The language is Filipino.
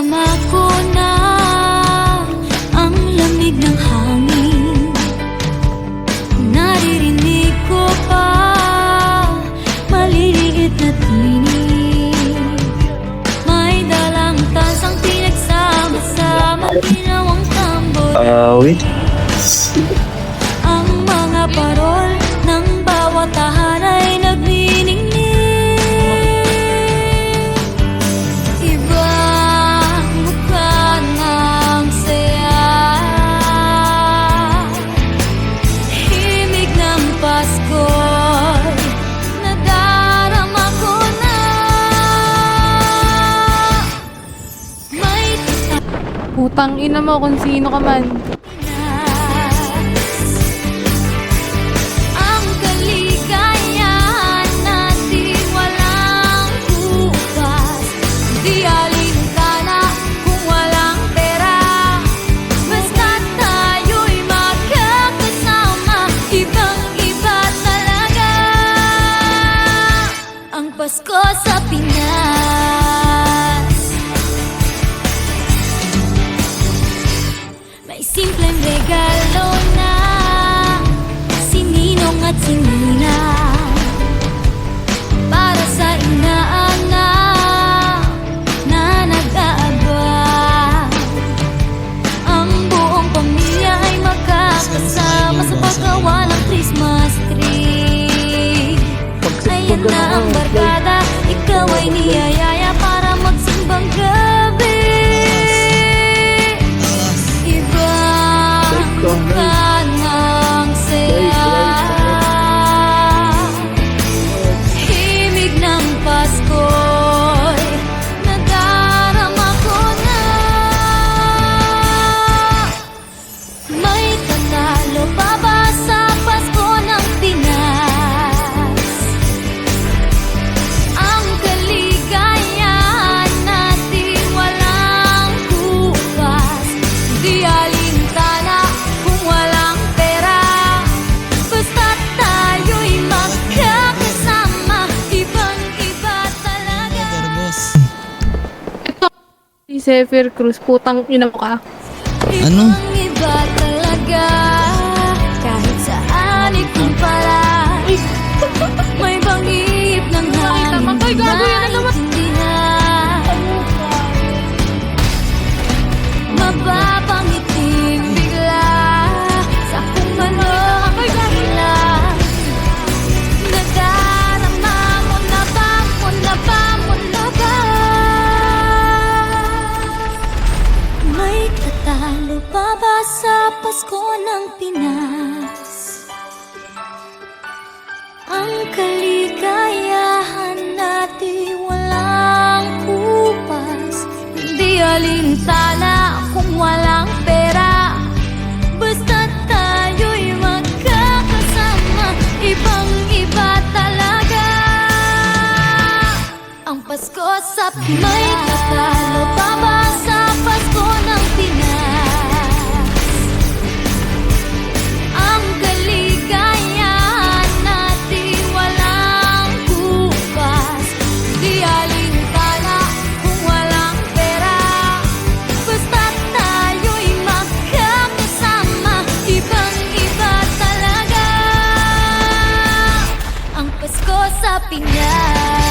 Nadarama ko na ang lamig ng hangin. Naririnig ko pa maliliit na tinig. May dalang tasang pinagsama-sama, ginawang tambol. Wait. Ang mga parol ng bawat tahan ay nagniningning. Ibang mukha ng saya, himig ng Pasko'y nadarama ko na. May Putang ina mo kung sino ka man. ang kaligayahan natin walang bukas. Di alintana kung walang pera, basta tayo'y magkakasama. Ibang-iba talaga ang Pasko sa Pinas. May simpleng regalo na sininong at sinina para sa inaanak na nag-aabang. Ang buong pamilya ay magkakasama sa paggawa ng Christmas tree. Ayan na ang barkada, ikaw ay niyayaya para magsimbang gabi. Ibang mukha ng saya, himig ng Pasko'y nadarama ko na. May tatalo pa ba sa Pasko ng Pinas? Ang kaligayahan natin walang bukas. Di alintana kung walang pera, basta tayo'y magkakasama. Ibang-iba talaga. Ito, si Zephyr Cruz, putang ina mo ka. Ano? Ibang-iba talaga. Kahit saan ikumpara, may bangip ng hangin Ay, gago, yan na naman. naiintindihan. Mapapangiting bigla sa kung ano ang dahilan. Nadarama mo na ba, mo na ba, mo na ba? May tatalo pa ba sa Pasko ng Pinas? Ang kaligayahan natin walang kupas. Hindi alintana kung walang pera, basta tayo'y magkakasama. Ibang-iba talaga ang Pasko sa Pinas. May tatalo pa ba sa Pasko ng Pinas? Ang kaligayahan natin walang bukas. Di alintana kung walang pera, basta tayo'y magkakasama. Ibang-iba talaga ang Pasko sa Pinas.